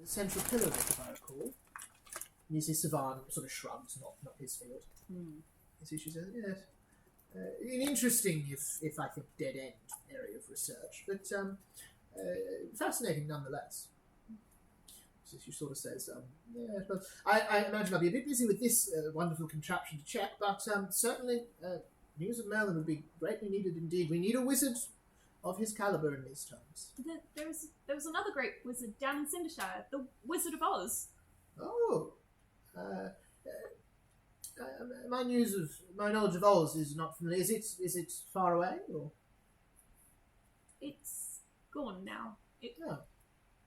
central pillar of it, if I recall. And you see Savan sort of shrugs, not his field. You see she says, yes. Interesting, if I think, dead-end area of research, but fascinating nonetheless. So she sort of says, yeah, well, I imagine I'll be a bit busy with this wonderful contraption to check, but certainly news of Merlin would be greatly needed indeed. We need a wizard of his caliber in these times. There was another great wizard down in Cindershire, the Wizard of Oz. Oh. My knowledge of Oz is not familiar. Is it far away, or? It's gone now. No.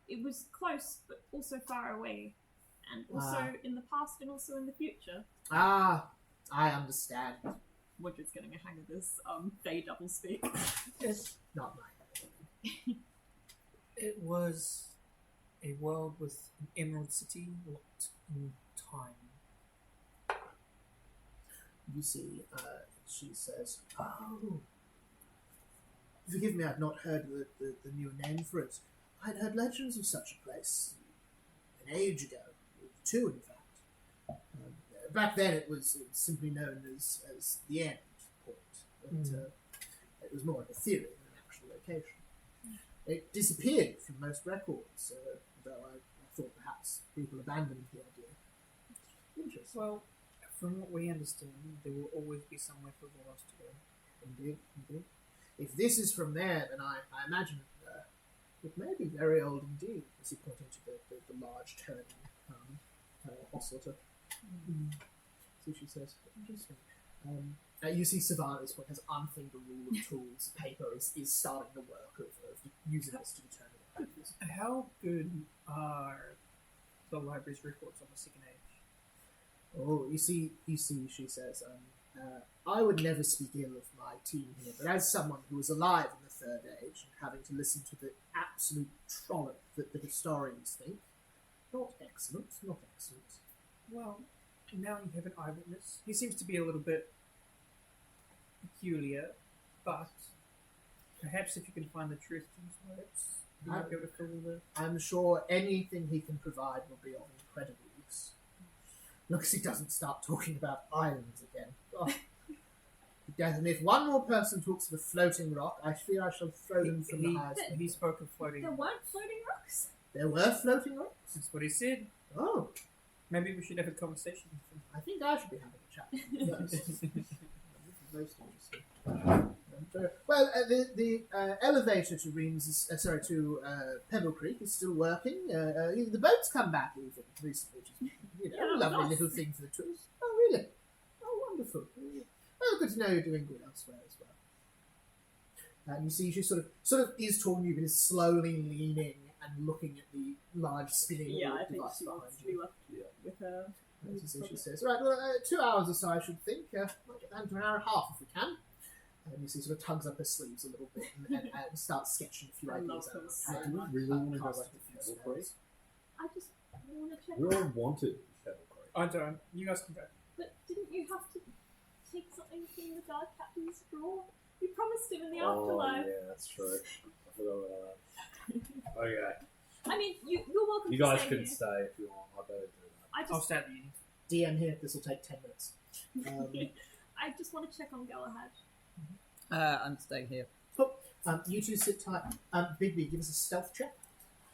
It was close, but also far away. And also in the past and also in the future. I understand. Woodred's getting a hang of this Fey double speak. It's not mine. It was a world with an emerald city locked in time. You see, she says, oh, forgive me, I've not heard the newer name for it. I'd heard legends of such a place an age ago, 2 in fact. Back then it was simply known as the end point, but it was more of a theory than an actual location. It disappeared from most records, though I thought perhaps people abandoned the idea. Interesting. Well, from what we understand, there will always be somewhere for the lost to go. Indeed. If this is from there, then I imagine it may be very old indeed, as he pointed to the large turning oscillator. So she says, interesting. You see Savannah at this point has unthinged a rule of tools, paper is starting the work of using this to determine what happens. How good are the library's records on the Second Age? Oh, you see, she says, I would never speak ill of my team here, but as someone who was alive in the Third Age and having to listen to the absolute trollop that the historians think, not excellent. Well, now you have an eyewitness. He seems to be a little bit peculiar, but perhaps if you can find the truth to his words, you might be able to fill the... I'm sure anything he can provide will be of incredible use. Look, as he doesn't start talking about islands again. Oh. And if one more person talks of a floating rock, I fear I shall throw them from the highest. He spoke of floating... There weren't floating rocks? There were floating rocks? That's what he said. Oh. Maybe we should have a conversation with him. I think I should be having a chat with him first. Most interesting. Well, the elevator to Pebble Creek is still working. The boats come back even recently, which is a lovely little thing for the tourists. Oh, really? Oh, wonderful. Well, good to know you're doing good elsewhere as well. And you see she sort of is talking to you, but is slowly leaning and looking at the large spinning device behind you. With her. She says, right, well, 2 hours or so, I should think. Might get down to an hour and a half if we can. And you see sort of tugs up her sleeves a little bit and starts sketching a few ideas out. Do we really want to go back to Pebble Creek? I just want to check. We all wanted Pebble Creek. I don't. You guys can go. But didn't you have to take something from the guard captain's drawer? You promised him in the Oh, afterlife. yeah, that's true. I forgot about that. Okay. I mean, you're welcome You to guys stay can here. stay if you want. I better do that. I'll stay at the uni. DM here, this will take 10 minutes. I just want to check on Galahad. I'm staying here. Oh, you two sit tight. Bigby, give us a stealth check.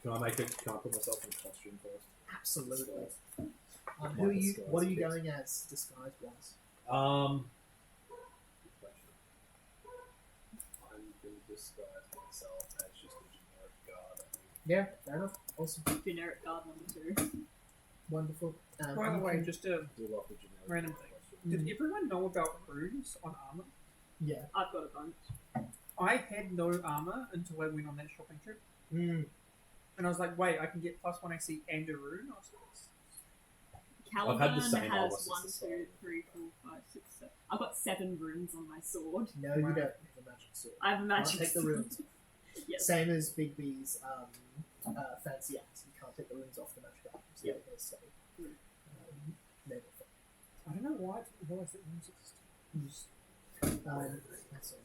Can I put myself in costume first? Absolutely. What are you going as, disguise-wise? Good question. I'm going to disguise myself as just a generic guard. Yeah, fair enough. Awesome. Generic guard number 2. Wonderful. By the way, just a Do like a generic random thing. costume. Did everyone know about runes on armor? Yeah. I've got a bunch. I had no armor until I went on that shopping trip. Mm. And I was like, wait, I can get +1 AC and a rune? I was like, I've had the Caliban same armor has since 1, the start. 2, 3, 4, 5, 6, 7. I've got 7 runes on my sword. No, you don't have a magic sword. I have a You magic can't take the sword. runes. Yes. Same as Big B's fancy axe. You can't take the runes off the magic items. Yeah. They say. I don't know why I didn't realize that runes existed. That's all right. So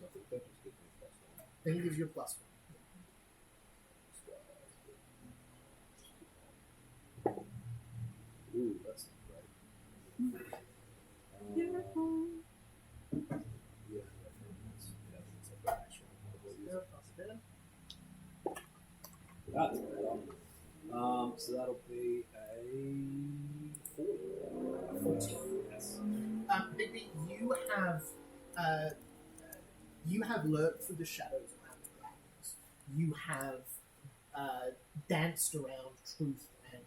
I think that just gives me +1. Then he gives you a +1. Beautiful. Yeah, it's a very strong one. That's better. So that'll be a 14. Yes. Bigby, you have lurked through the shadows around the dragons. You have danced around truth and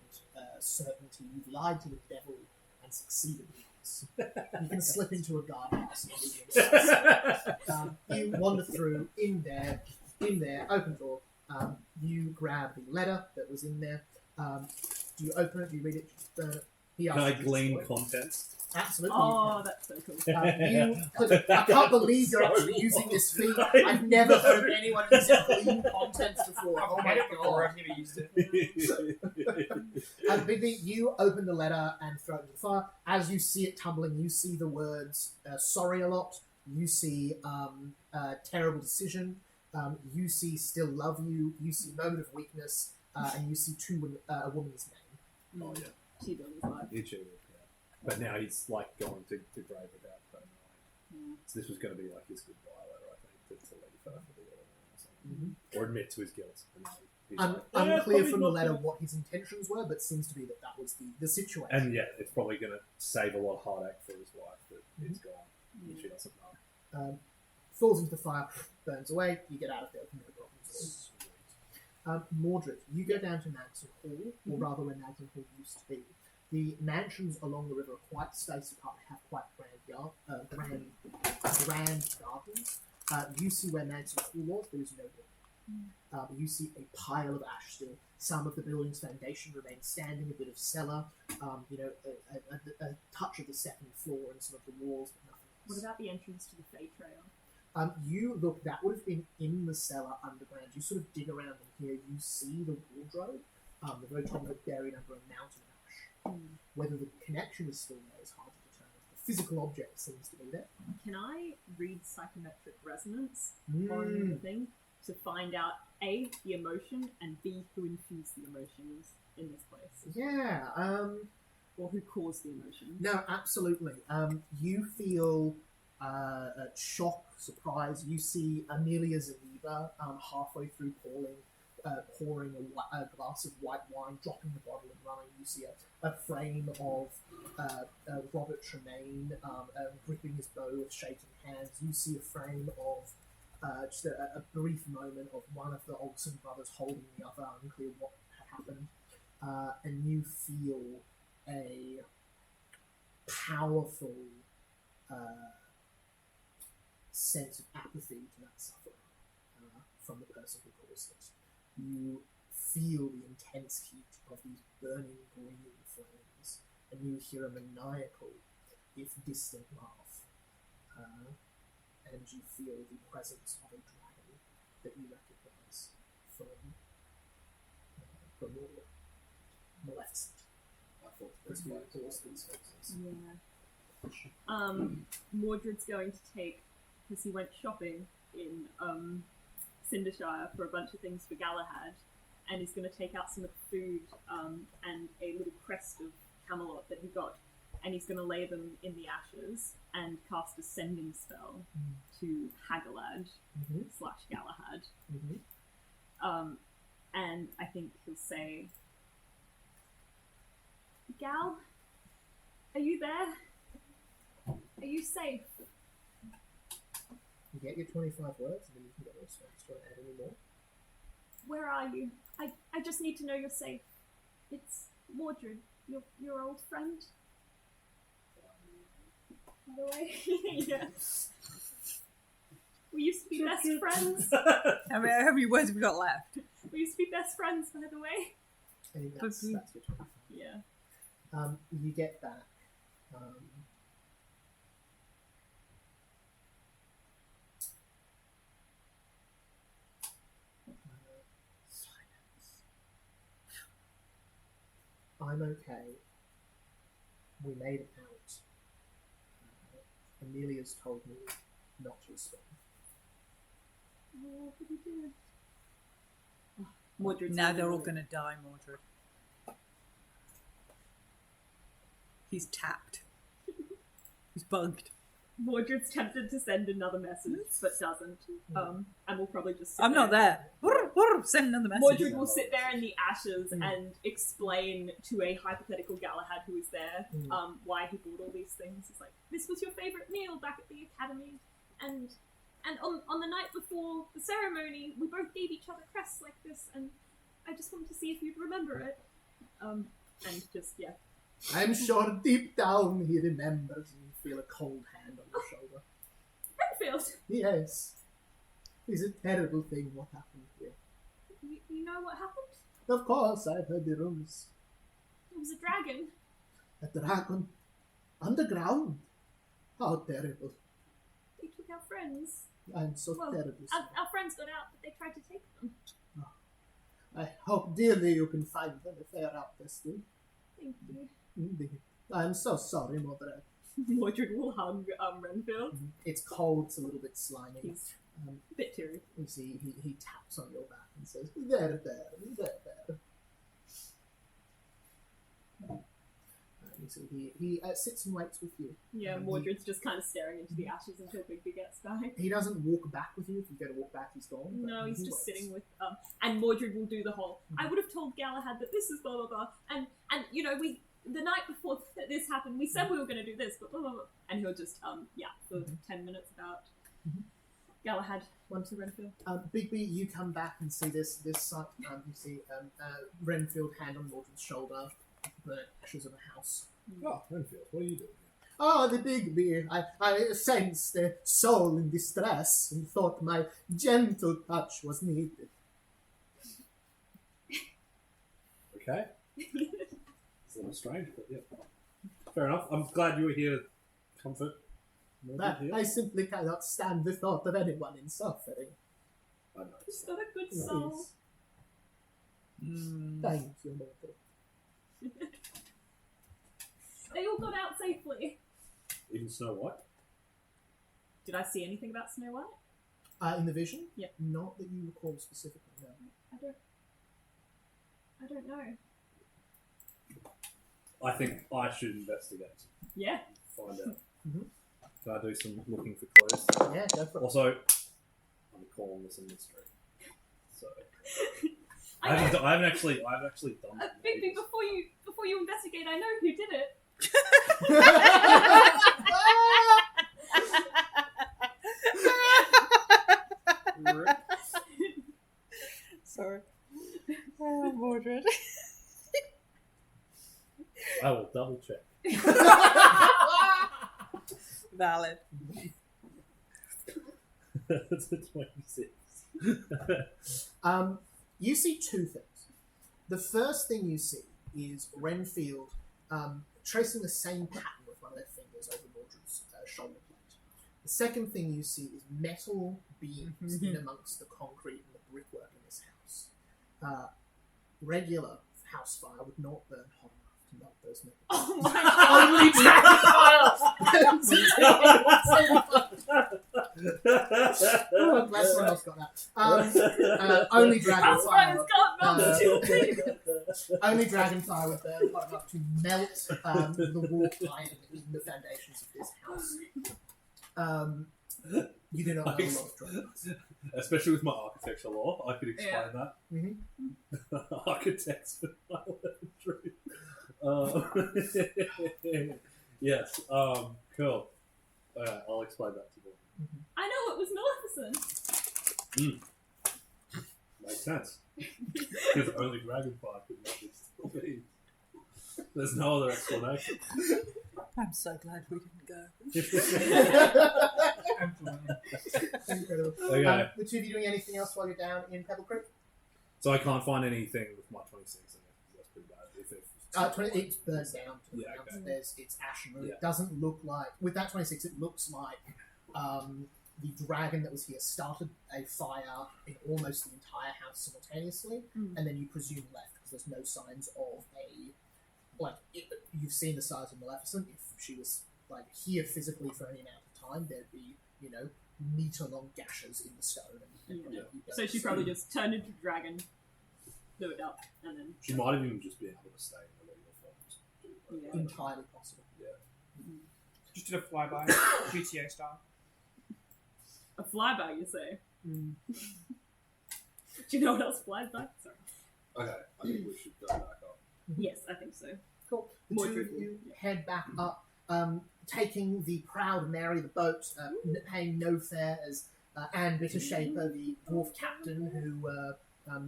certainty. You've lied to the devil and succeeded once. You can slip into a guardhouse and you wander through in there, open door. You grab the letter that was in there. Do you open it? Do you read it? Do you burn it? He Can I asks you to glean destroy it. contents? Absolutely. Oh, that's so cool. I can't believe you're actually using this feat. I've never heard of anyone using clean contents before. Oh my god. I'm going to use it. Bigby, you open the letter and throw it into the fire. As you see it tumbling, you see the words sorry a lot. You see terrible decision. You see still love you. You see moment of weakness. And you see a woman's name. Oh, yeah. She does life. He cheated, yeah. But now he's like going to grave without her knowing. Yeah. So this was going to be like his goodbye letter, I think, to leave her for the other one or something. Mm-hmm. Or admit to his guilt. And now he's like, Unclear probably from the not letter gonna- what his intentions were, but seems to be that was the situation. And yeah, it's probably going to save a lot of heartache for his wife that it's gone. And she doesn't know. Falls into the fire, burns away. You get out of there with no problems. Mordred, you go down to Mansion Hall, or rather where Mansion Hall used to be. The mansions along the river are quite spaced apart. They have quite grand gardens. You see where Mansion Hall was. There is no building. You see a pile of ash still. Some of the building's foundation remains standing. A bit of cellar. A touch of the second floor and some of the walls, but nothing else. What about the entrance to the Fey Trail? You look, that would have been in the cellar underground. You sort of dig around in here, you see the wardrobe, the very top of it buried under a mountain of ash. Whether the connection is still there is hard to determine. The physical object seems to be there. Can I read psychometric resonance on the thing to find out A, the emotion, and B, who infused the emotions in this place? Yeah, Or who caused the emotion? no, absolutely. You feel shock, surprise. You see Amelia Zaniba halfway through pouring a glass of white wine, dropping the bottle and running. You see a frame of Robert Tremaine gripping his bow with shaking hands. You see a frame of just a brief moment of one of the Olsen brothers holding the other, unclear what had happened. And you feel a powerful sense of apathy to that suffering from the person who caused it. You feel the intense heat of these burning green flames, and you hear a maniacal, if distant laugh, and you feel the presence of a dragon that you recognise from Maleficent. I thought this might cause these faces. Yeah. Mordred's going to take, because he went shopping in Cindershire for a bunch of things for Galahad, and he's going to take out some of the food and a little crest of Camelot that he got, and he's going to lay them in the ashes and cast a sending spell to Hagalad / Galahad. And I think he'll say, Gal, are you there? Are you safe? You get your 25 words, and then you can get a response. Do you want to add any more? Where are you? I just need to know you're safe. It's Mordred, your old friend. By the way, yeah. We used to be best friends. How many words have we got left? We used to be best friends, by the way. I think that's your 25. Yeah. You get back. Silence. I'm okay. We made it out. Amelia's told me not to respond. Oh, what did you do? Mordred's Now they're all going to die, Mordred. He's tapped. He's bugged. Mordred's tempted to send another message, but doesn't. And we'll probably just sit I'm not there. Send another message. Mordred will sit there in the ashes and explain to a hypothetical Galahad who is there why he bought all these things. It's like, this was your favourite meal back at the academy, and on the night before the ceremony, we both gave each other crests like this, and I just wanted to see if you'd remember it. And just, yeah. I'm sure deep down he remembers, and you feel a cold hand on your shoulder. Renfield! Yes. It's a terrible thing what happened here. You know what happened? Of course, I've heard the rumors. It was a dragon. A dragon. Underground. How terrible. They took our friends. I'm so terribly sorry. Our friends got out, but they tried to take them. I hope dearly you can find them if they are out there still. Thank you. Indeed. I'm so sorry, Mordred. Mordred will hug Renfield. It's cold, it's a little bit slimy. He's a bit teary. You see, he taps on your back and says, there. You see, he sits and waits with you. Yeah, Mordred's just kind of staring into the ashes until Bigby gets back. He doesn't walk back with you. If you go to walk back, he's gone. No, he's just waits. sitting with and Mordred will do the whole. I would have told Galahad that this is blah blah blah, and you know we the night before this happened we said we were going to do this, but blah blah blah, and he'll just for 10 minutes about Galahad went to Renfield. Bigby, you come back and see this sight. You see Renfield hand on Mordred's shoulder, burnt ashes of a house. Oh, Renfield, what are you doing? Oh, the Bigby! I sensed a soul in distress and thought my gentle touch was needed. Okay. It's a little strange, but yeah. Fair enough. I'm glad you were here to comfort Mordred here. I simply cannot stand the thought of anyone in suffering. I know. He's got a good soul. Thank you, Mordred. They all got out safely. Even Snow White? Did I see anything about Snow White? In the vision? Yep. Not that you recall specifically, no. I don't know. I think I should investigate. Yeah. Find out. Mhm. Can I do some looking for clues? Yeah, go for it. Also, I'm calling this a mystery. So I haven't actually done it. Bigby, before you investigate, I know who did it. Sorry. Oh, Mordred. I will double check. Valid. It's a 26. You see two things. The first thing you see is Renfield tracing the same pattern with one of their fingers over Mordred's shoulder plate. The second thing you see is metal beams in amongst the concrete and the brickwork in this house. Regular house fire would not burn hot enough to melt those metal beams. Oh my Oh, I'm glad someone else got that. Only dragonfire. Only dragonfire would burn hot enough to melt the wrought iron in the foundations of this house. You do not know a lot of dragons. Especially with my architecture law, I could explain that. Mhm. Architects for my elementary. Yes, cool. I'll explain that to you. I know it was Maleficent. Makes sense. Because only Dragonfire could make this movie. There's no other explanation. I'm so glad we didn't go. Incredible. Okay. The two of you doing anything else while you're down in Pebble Creek? So I can't find anything with my 26 in it. That's pretty bad. It's burned down to the Yeah, ground. okay. It's ashen. Yeah. It doesn't look like... With that 26, it looks like the dragon that was here started a fire in almost the entire house simultaneously, and then you presume left, because there's no signs of a... you've seen the size of Maleficent. If she was, here physically for any amount of time, there'd be, meter-long gashes in the stone. And Yeah. So she probably just turned into a dragon, blew it up, and then... She might have even just been able to stay in the regular form. Yeah. Entirely possible. Yeah. Just did a flyby, GTA style. A flyby, you say? Mm. Do you know what else flies by? Sorry. Okay, I think we should go back up. Yes, I think so. Cool. The More two of truthful. you head back up, taking the proud Mary the boat, paying no fares, and Bitter Shaper, the dwarf captain who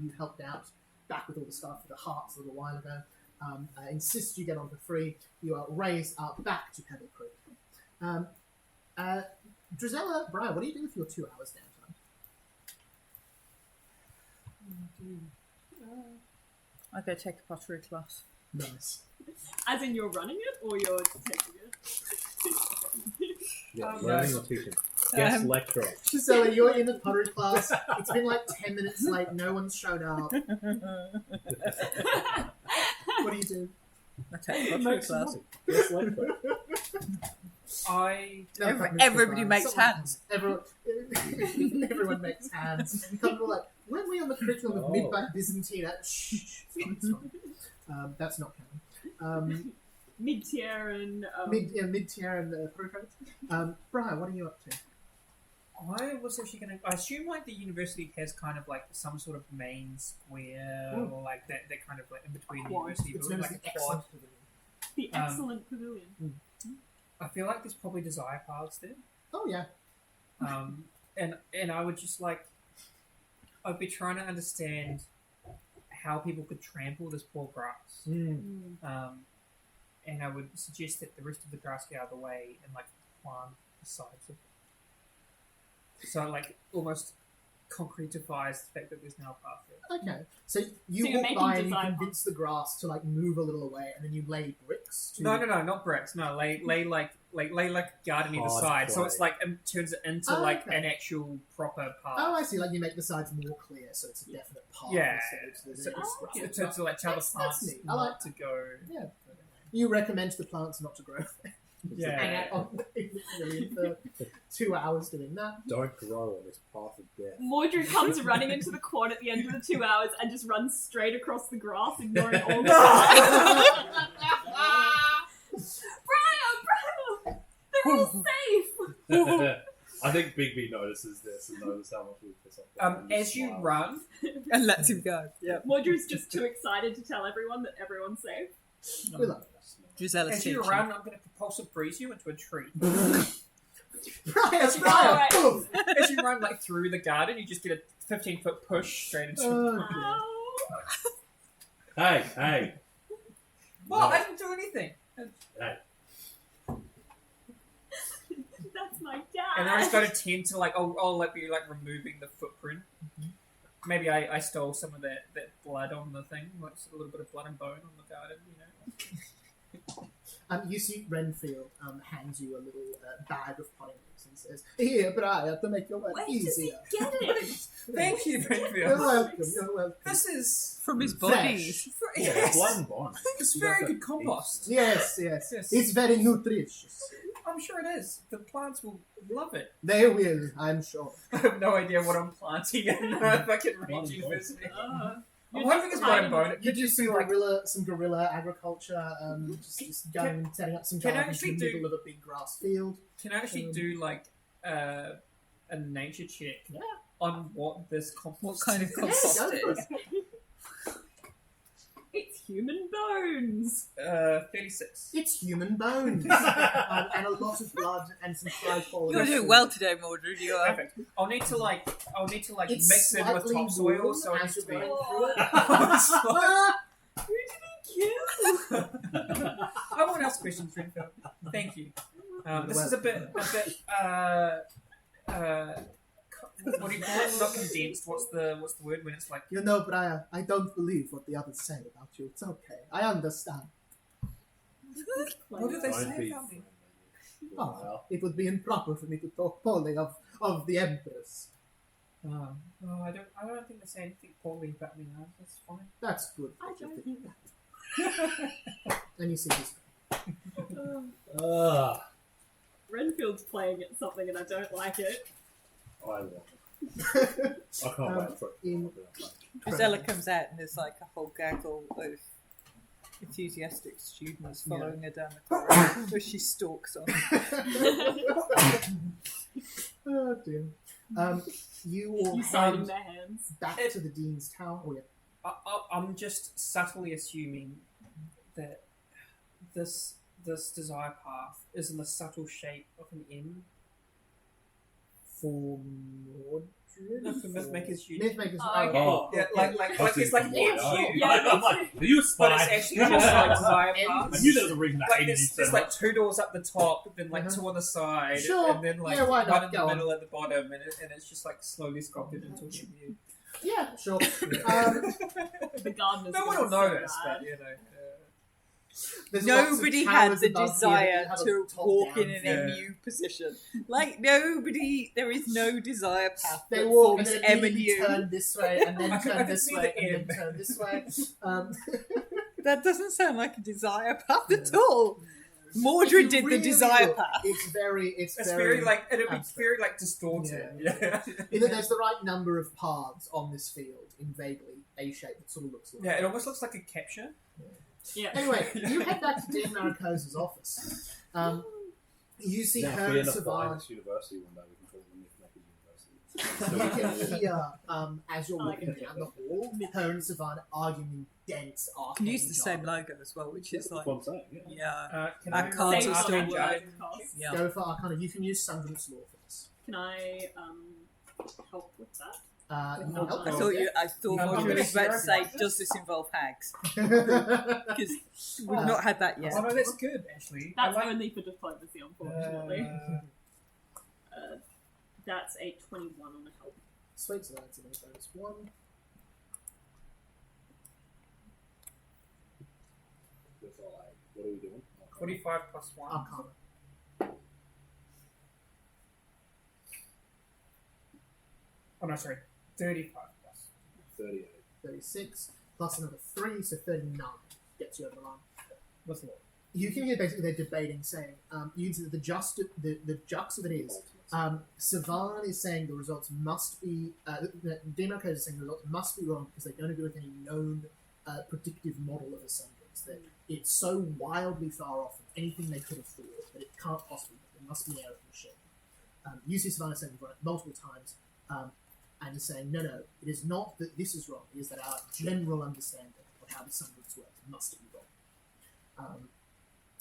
you helped out back with all the stuff for the hearts a little while ago, insists you get on for free. You are raised up back to Pebble Creek. Drizella, Brian, what do you do with your 2 hours downtime? I go take a pottery class. Nice. As in you're running it, or you're taking it? Yeah, Um, learning or teaching. Guest lecturer. Gisela, you're in the pottery class. It's been like 10 minutes late. No one's shown up. What do you do? I take a pottery class. Guest lecturer. I Everybody makes hands. Everyone makes hands. You come to like, weren't we on the curriculum of Oh. Mid Byzantina? Shh. It's fine. That's not canon. Mid-tier and... Mid-tier and pro-credits. Brian, what are you up to? I was actually going to... I assume, like, the university has kind of, like, some sort of main square, or, like, that kind of, like, in between the Quad. university It's building, known as like the a quad. excellent pavilion. The excellent pavilion. I feel like there's probably desire paths there. Oh, yeah. And I would just, like... I'd be trying to understand how people could trample this poor grass. And I would suggest that the rest of the grass get out of the way and, like, plant the sides of it. So, like, almost concretifies the fact that there's now a path there. Okay. So you So you're walk making by and you design convince the grass to, like, move a little away, and then you lay bricks to... No, not bricks. No, lay like garden either Hard side. So clay. it's like it turns it into Oh, like okay. an actual proper path. Oh, I see. Like, you make the sides more clear, so it's a definite path. Yeah. instead of So this Oh, grass. to like tell the That's plants neat. I not like to go. Yeah. You recommend to the plants not to grow. Yeah. Hang out on the pavilion for 2 hours doing that. Don't grow on this path of death. Mordred comes running into the quad at the end of the 2 hours and just runs straight across the grass, ignoring all the Brian! They're all safe! I think Bigby notices this and knows how much we piss off. and As you smiles. run, And lets him go. Yep. Mordred's just too excited to tell everyone that everyone's safe. We love it. Gisella's as you teaching. run, I'm going to propulsive freeze you into a tree. Brian, Right. Boom! As you run like through the garden, you just get a 15-foot push straight into. Oh, dear. Oh. Hey. Well, I didn't do anything. Hey. That's my dad. And I just got to tend to like, I'll like be like removing the footprint. Maybe I stole some of that blood on the thing, like a little bit of blood and bone on the garden, you know. You see Renfield hands you a little bag of potting mix and says, "Here, Brian, to make your work Where does he easier." get it? Thank you, You're Renfield. welcome. You're welcome. This is From his Fresh. body. Yeah, yes, blood and bone. it's You very don't good have to compost. Yes. Yes. It's very nutritious. I'm sure it is. The plants will love it. They will, I'm sure. I have no idea what I'm planting in fucking Blood Range and bone. University. I'm You're hoping just it's blood and hiding- bone. It You could do just be like some guerrilla agriculture, just going and setting up some can I gardens in actually the do- middle of a big grass field. Can I actually do like a nature check Yeah. on what this compost What kind of is? compost go for is? It's human bones. 36. It's human bones and a lot of blood and some tricol. You're doing well today, Mordred. You are. Perfect. I'll need to like It's mix in with slightly topsoil, warm so it as needs to you're be. going through it. Who did he kill? I won't ask questions, Renfield. Thank you. This is a bit, what do you call it? Not condensed. What's the word when it's like? You know, Brian, I don't believe what the others say about you. It's okay. I understand. What did they Don't say be about me? Oh, it would be improper for me to talk poorly of the Empress. No, I don't think they say anything poorly about me now. That's fine. That's good. I don't think that. And you see this. Renfield's playing at something and I don't like it. I want it. I can't wait for it. in- Gisela comes out and there's like a whole gaggle of enthusiastic students following her down the corridor as she stalks on. Oh dear. You all You signing head their hands. back to the Dean's Tower. Oh, yeah. I'm just subtly assuming that this desire path is in the subtle shape of an M. For Mordred? No, for Mythmaker's U. Mythmaker's Oh, okay. Oh, Yeah, like it's like an Yeah. MU. Yeah, I'm like, are you a spy? But it's actually just like desire M- path. I knew there was a reason I Like hated you there's so like much. 2 doors up the top, then like Uh-huh. 2 on the side, Sure. and then like Yeah, why not? one in the Go on. middle at the bottom, and it's just like slowly sculpted into a MU. Yeah, sure. The gardeners. No one are will so notice, bad. but you know. There's lots of Nobody had towers the above here, desire you have a to top walk down in an Yeah. MU position. Like, nobody, there is no desire path They that walk and forms then M and immediately U. turn this way, and then I can turn this see way, the and M. then turn this way. That doesn't sound like a desire path at all. Mordred If you did really the desire look, path. It's very Like it'd be abstract. very like distorted. Yeah. Either there's the right number of paths on this field in vaguely a shape that sort of looks like. Yeah, it almost looks like a capture. Yeah. Anyway, you head back to Dean Maricosa's office. You see Now, if her we and end up buying Savannah. this university one day, we can call it the Mythmakers So University. you can hear, as you're I like walking it. down the hall, her and Savannah arguing in dense You arcane can use the same jargon. logo as well, which is That's like, what I'm saying, yeah. yeah, Can Our cards Same are still arcana working. cost. yeah. Go for Arcana. You can use Sundance Law for this. Can I help with that? You can help I her thought with I thought I'm Mordred gonna was about to share say, about does this involve hags? it. Because we've not had that yet. Oh no, that's good actually. That's I like, only for diplomacy, unfortunately. uh, That's a 21 on the help. Sweet, so that's an bonus 1. That's all right. What are we doing? 45 plus 1. Arcana. Oh no, sorry. 35 plus. 38. 36, plus another 3, so 39 gets you over the line. What's the law? You can hear basically they're debating, saying, the jux of it is, Savan is saying the results must be, Demarcos is saying the results must be wrong because they don't agree with any known predictive model of assemblies. That it's so wildly far off from anything they could have thought that it can't possibly be. It must be an error of the machine. You see Savannah saying we've run it multiple times, and is saying, no, it is not that this is wrong, it is that our general understanding of how the assemblies work must be wrong.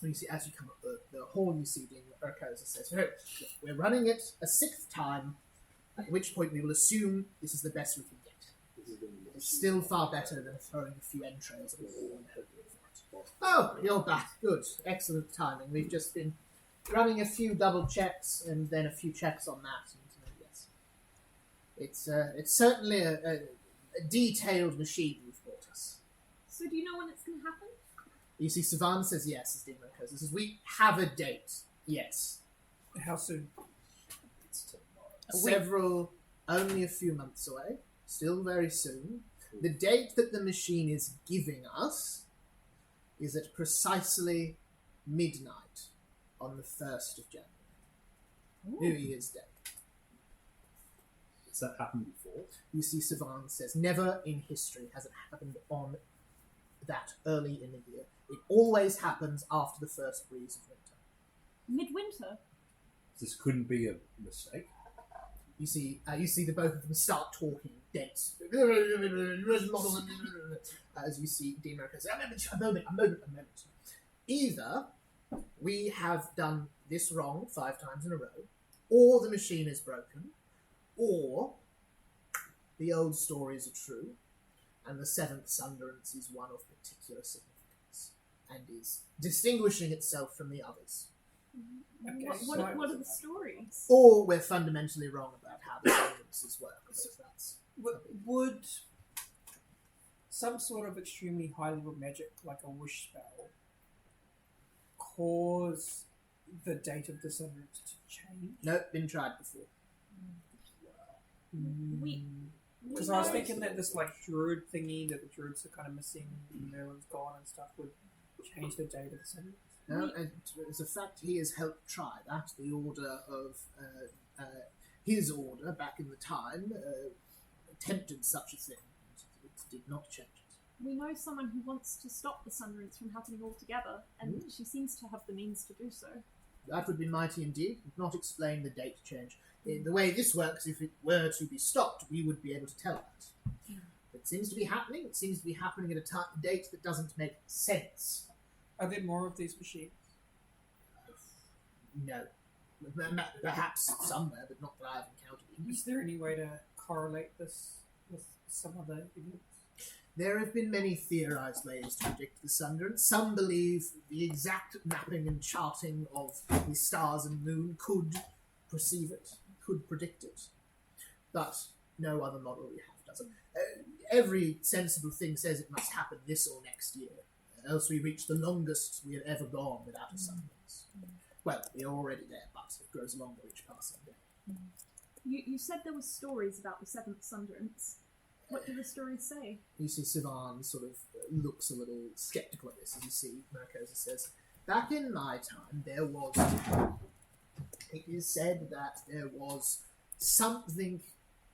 And you see, as you come up the hall, you see Dean Urkoza says, we're running it a 6th time, at which point we will assume this is the best we can get. This is going to be It's still far better than throwing a few entrails at the wall and hoping for it. Oh, you're back. Good. Excellent timing. We've just been running a few double checks and then a few checks on that. And, yes. It's certainly a detailed machine you've brought us. So do you know when it's going to happen? You see, Savan says yes, as Dean Urkoza says, we have a date. Yes. How soon? It's tomorrow. Only a few months away. Still very soon. The date that the machine is giving us is at precisely midnight on the 1st of January. New Year's Day. Has that happened before? You see, Savan says, never in history has it happened on that early in the year. It always happens after the first breeze of winter. Midwinter. This couldn't be a mistake. You see the both of them start talking dense. As you see Dean Merrick say, a moment. Either we have done this wrong 5 times in a row, or the machine is broken, or the old stories are true, and the 7th Sunderance is one of particular significance, and is distinguishing itself from the others. Okay, What are the stories? Or we're fundamentally wrong about how the Sunderances work. So that's Would some sort of extremely high level magic, like a wish spell, cause the date of the Sunderance to change? nope, been tried before. Because I was thinking that this like druid thingy that the druids are kind of missing, and Merlin's gone and stuff, would change the date of the Sunderance. No, and as a fact, he has helped try that. The order of his order back in the time attempted such a thing. It did not change it. we know someone who wants to stop the Sunderance from happening altogether, and she seems to have the means to do so. That would be mighty indeed. Would not explain the date change. In the way this works, if it were to be stopped, we would be able to tell that. It seems to be happening. It seems to be happening at a date that doesn't make sense. Are there more of these machines? No. Perhaps somewhere, but not that I've encountered. Is there any way to correlate this with some other events? There have been many theorized ways to predict the Sunderance. Some believe the exact mapping and charting of the stars and moon could perceive it, could predict it. But no other model we have does it. Every sensible thing says it must happen this or next year, else we reach the longest we have ever gone without a Sunderance. Well, we are already there, but it grows longer each passing day. You said there were stories about the seventh Sunderance. What do the stories say? You see Sivan sort of looks a little sceptical at this as you see Maricosa says, back in my time there was, it is said that there was something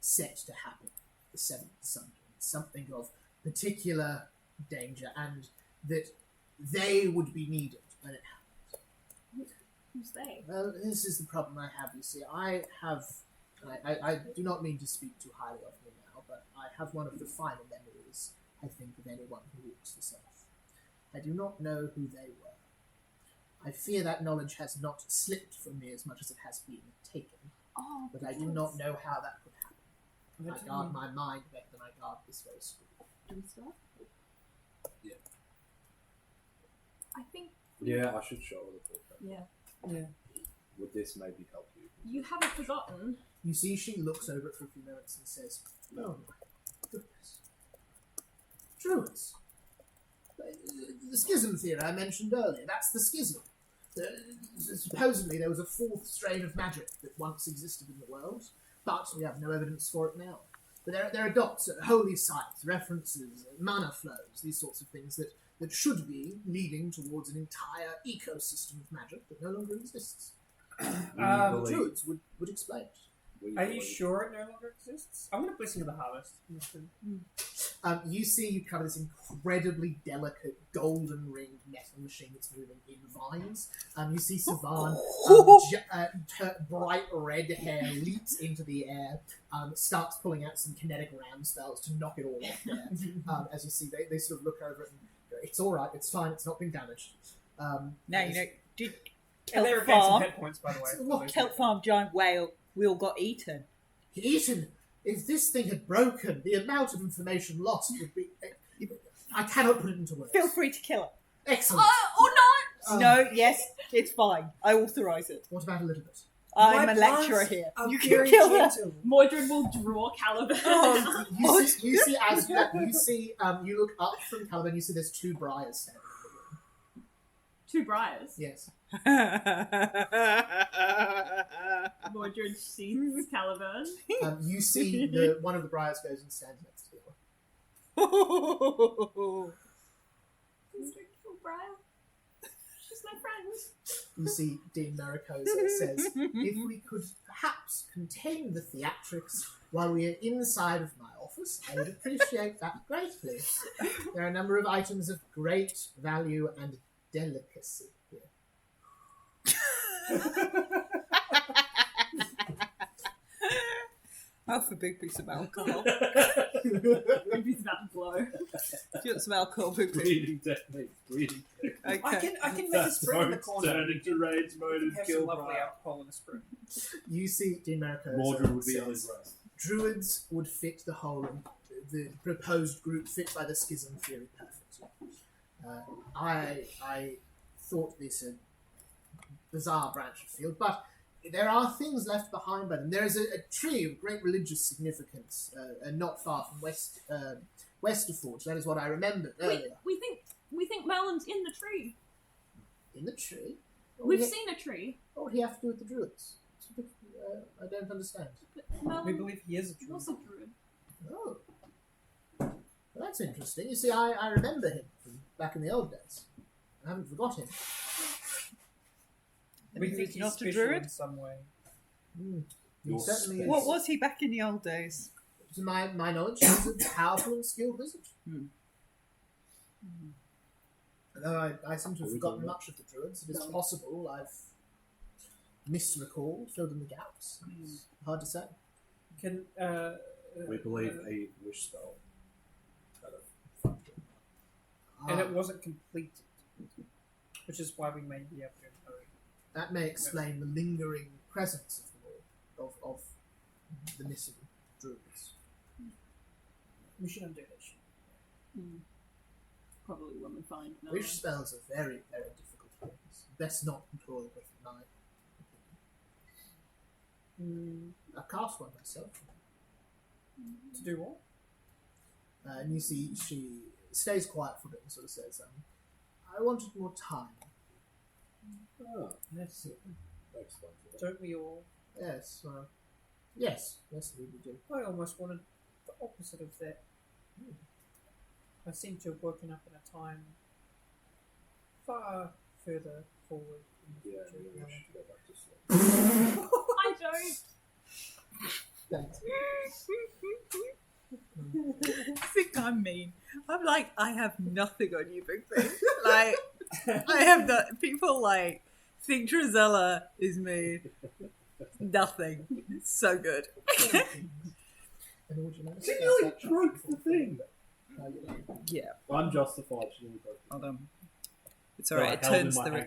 set to happen, the seventh Sunderance, something of particular danger, and that they would be needed when it happened. Who's they? Well, this is the problem I have, you see. I do not mean to speak too highly of me now, but I have one of the finer memories, I think, of anyone who walks this earth. I do not know who they were. I fear that knowledge has not slipped from me as much as it has been taken, but I do not know how that could happen. I guard my mind better than I guard this very school. Do we start? Yeah. I think Yeah, I should show her the portrait. yeah. Would this maybe help you? You haven't forgotten. You see, she looks over it for a few minutes and says, "Oh my goodness, Druids! The schism theory I mentioned earlier—that's the schism. Supposedly there was a fourth strain of magic that once existed in the world, but we have no evidence for it now. But there are dots at holy sites, references, mana flows, these sorts of things that should be leading towards an entire ecosystem of magic that no longer exists. Druids would explain it. Are you sure it no longer exists? I want a Blessing of the Harvest. You see kind of this incredibly delicate golden ringed metal machine that's moving in vines. You see Sivan, bright red hair leaps into the air, starts pulling out some kinetic ram spells to knock it all off there. As you see, they sort of look over it and go, "It's all right, it's fine, it's not been damaged." Now you know. Did And they Kelp regain some Farm? hit points, by the way. Kelp Farm giant whale. We all got eaten. Eaton, if this thing had broken, the amount of information lost would be... I cannot put it into words. Feel free to kill it. Excellent. Or not! No, yes, it's fine. I authorise it. What about a little bit? I'm My a lecturer plans here. are You can very kill her. gentle. Mordred will draw Caliban. Oh, You see, as you see, you look up from Caliban, you see there's two briars standing in the room. Two briars. Yes. Mordred sees Caliban. You see one of the briars goes and stands next to the other. Please don't kill Briar. She's my friend. You see Dean Maricosa says, "If we could perhaps contain the theatrics while we are inside of my office, I would appreciate that greatly. There are a number of items of great value and delicacy here." I'll for a big piece of alcohol. He's about to blow. Get some alcohol, big piece. Breeding technique. Breeding technique. Okay. I can make a spring in the corner. Turn into rage mode and Have kill some lovely Brian. alcohol in the spring. You see Dean Maricosa Mordred would be on says, his rest. "Druids would fit the whole, and the proposed group fit by the schism theory perfectly. I thought this a bizarre branch of field, but there are things left behind by them. There is a tree of great religious significance, not far from Westerforge. That is what I remembered earlier. We think Merlin's in the tree. In the tree? We've seen a tree. What would he have to do with the druids? I don't understand. But We Merlin believe he is a is druid. also a druid. Oh. Well, that's interesting. You see, I remember him from back in the old days. I haven't forgot him. We He's think he's not a special druid? in some way. He Your certainly is. space. What was he back in the old days? To my knowledge, he was a powerful and skilled wizard. Although I seem to have Are we forgotten done? much of the druids, it is possible I've misrecalled, filled in the gaps. It's hard to say. Can We believe a wish spell kind of function. and it wasn't completed, which is why we may be able to know. That may explain the lingering presence of the Lord, of the missing druids. We should undo that. Probably when we find now. Wish spells are very, very difficult things. Best not employ with my opinion. I cast one myself. To do what? And you see she stays quiet for a bit and sort of says, I wanted more time. Oh, That's it. thanks, Bunty. Don't we all? Yes, yes, we do. I almost wanted the opposite of that. I seem to have woken up in a time far further forward in the Yeah, future. maybe we should go back to sleep. I don't. Thanks. I think I'm mean. I'm like, I have nothing on you, Big Thing. Like, I have the people like think Drizella is mean. Nothing. It's so good. And would you know? She nearly broke the thing. Yeah. I'm justified. She nearly broke the thing. Hold on. It's alright. It I held in turns my the. hand